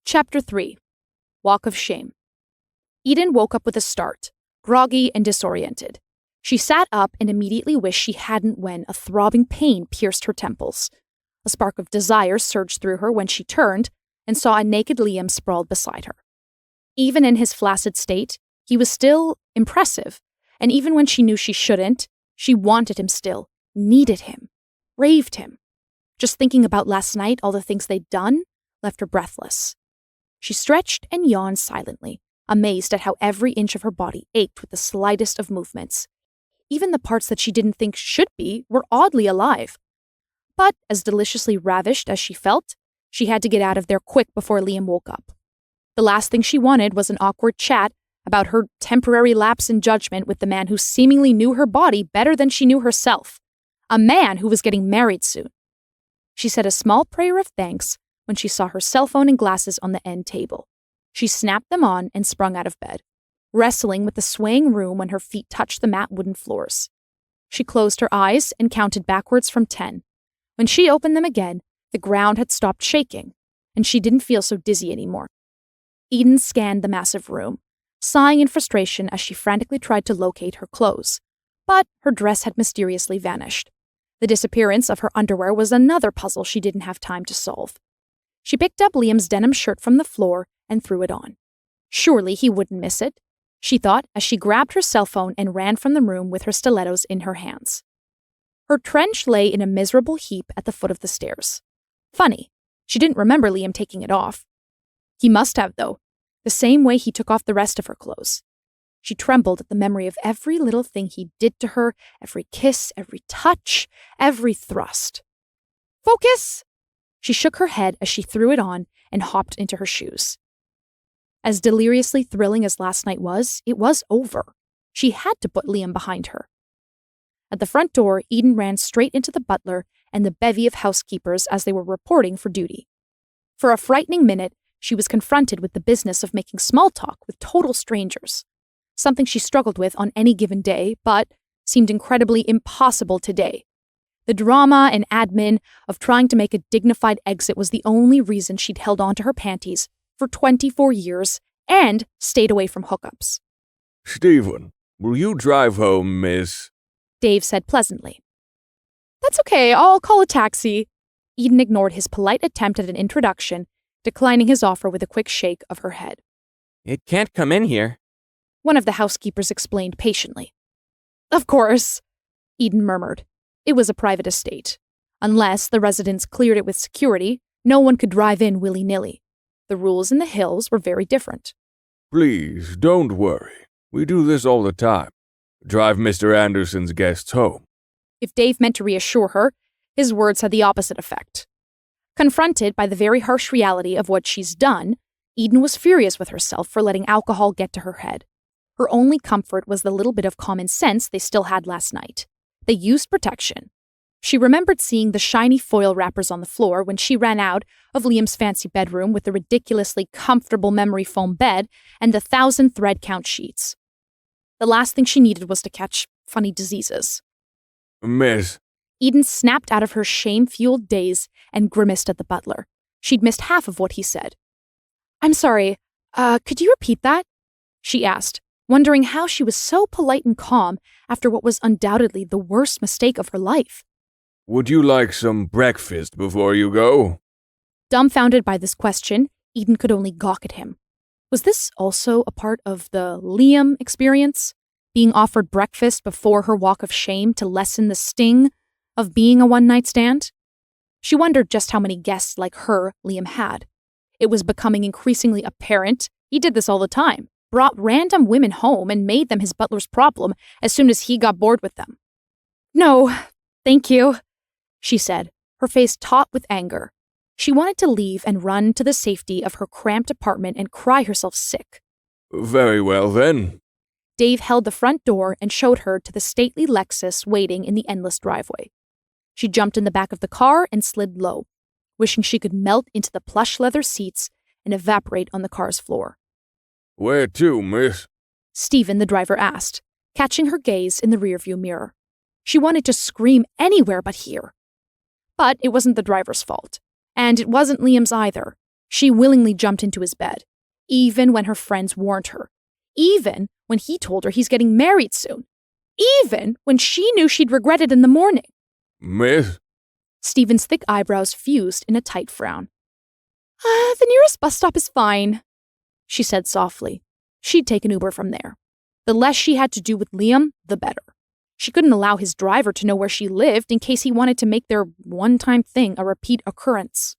Chapter 3. Walk of Shame. Eden woke up with a start, groggy and disoriented. She sat up and immediately wished she hadn't when a throbbing pain pierced her temples. A spark of desire surged through her when she turned and saw a naked Liam sprawled beside her. Even in his flaccid state, he was still impressive, and even when she knew she shouldn't, she wanted him still, needed him, raved him. Just thinking about last night, all the things they'd done, left her breathless. She stretched and yawned silently, amazed at how every inch of her body ached with the slightest of movements. Even the parts that she didn't think should be were oddly alive. But as deliciously ravished as she felt, she had to get out of there quick before Liam woke up. The last thing she wanted was an awkward chat about her temporary lapse in judgment with the man who seemingly knew her body better than she knew herself. A man who was getting married soon. She said a small prayer of thanks when she saw her cell phone and glasses on the end table. She snapped them on and sprung out of bed, wrestling with the swaying room when her feet touched the matte wooden floors. She closed her eyes and counted backwards from 10. When she opened them again, the ground had stopped shaking, and she didn't feel so dizzy anymore. Eden scanned the massive room, sighing in frustration as she frantically tried to locate her clothes. But her dress had mysteriously vanished. The disappearance of her underwear was another puzzle she didn't have time to solve. She picked up Liam's denim shirt from the floor and threw it on. Surely he wouldn't miss it, she thought as she grabbed her cell phone and ran from the room with her stilettos in her hands. Her trench lay in a miserable heap at the foot of the stairs. Funny, she didn't remember Liam taking it off. He must have, though, the same way he took off the rest of her clothes. She trembled at the memory of every little thing he did to her, every kiss, every touch, every thrust. Focus! She shook her head as she threw it on and hopped into her shoes. As deliriously thrilling as last night was, it was over. She had to put Liam behind her. At the front door, Eden ran straight into the butler and the bevy of housekeepers as they were reporting for duty. For a frightening minute, she was confronted with the business of making small talk with total strangers, something she struggled with on any given day, but seemed incredibly impossible today. The drama and admin of trying to make a dignified exit was the only reason she'd held on to her panties for 24 years and stayed away from hookups. "Stephen, will you drive home, miss?" Dave said pleasantly. "That's okay, I'll call a taxi." Eden ignored his polite attempt at an introduction, declining his offer with a quick shake of her head. "It can't come in here," one of the housekeepers explained patiently. "Of course," Eden murmured. It was a private estate. Unless the residents cleared it with security, no one could drive in willy-nilly. The rules in the hills were very different. "Please, don't worry. We do this all the time. Drive Mr. Anderson's guests home." If Dave meant to reassure her, his words had the opposite effect. Confronted by the very harsh reality of what she's done, Eden was furious with herself for letting alcohol get to her head. Her only comfort was the little bit of common sense they still had last night. They used protection. She remembered seeing the shiny foil wrappers on the floor when she ran out of Liam's fancy bedroom with the ridiculously comfortable memory foam bed and the 1,000 thread count sheets. The last thing she needed was to catch funny diseases. "Miss." Eden snapped out of her shame-fueled daze and grimaced at the butler. She'd missed half of what he said. "I'm sorry, could you repeat that?" she asked, wondering how she was so polite and calm after what was undoubtedly the worst mistake of her life. "Would you like some breakfast before you go?" Dumbfounded by this question, Eden could only gawk at him. Was this also a part of the Liam experience? Being offered breakfast before her walk of shame to lessen the sting of being a one-night stand? She wondered just how many guests like her Liam had. It was becoming increasingly apparent he did this all the time, brought random women home and made them his butler's problem as soon as he got bored with them. "No, thank you," she said, her face taut with anger. She wanted to leave and run to the safety of her cramped apartment and cry herself sick. "Very well, then." Dave held the front door and showed her to the stately Lexus waiting in the endless driveway. She jumped in the back of the car and slid low, wishing she could melt into the plush leather seats and evaporate on the car's floor. "Where to, miss?" Stephen, the driver, asked, catching her gaze in the rearview mirror. She wanted to scream anywhere but here. But it wasn't the driver's fault, and it wasn't Liam's either. She willingly jumped into his bed, even when her friends warned her, even when he told her he's getting married soon, even when she knew she'd regret it in the morning. Miss? Stephen's thick eyebrows fused in a tight frown. The nearest bus stop is fine, she said softly. She'd take an Uber from there. The less she had to do with Liam, the better. She couldn't allow his driver to know where she lived in case he wanted to make their one-time thing a repeat occurrence.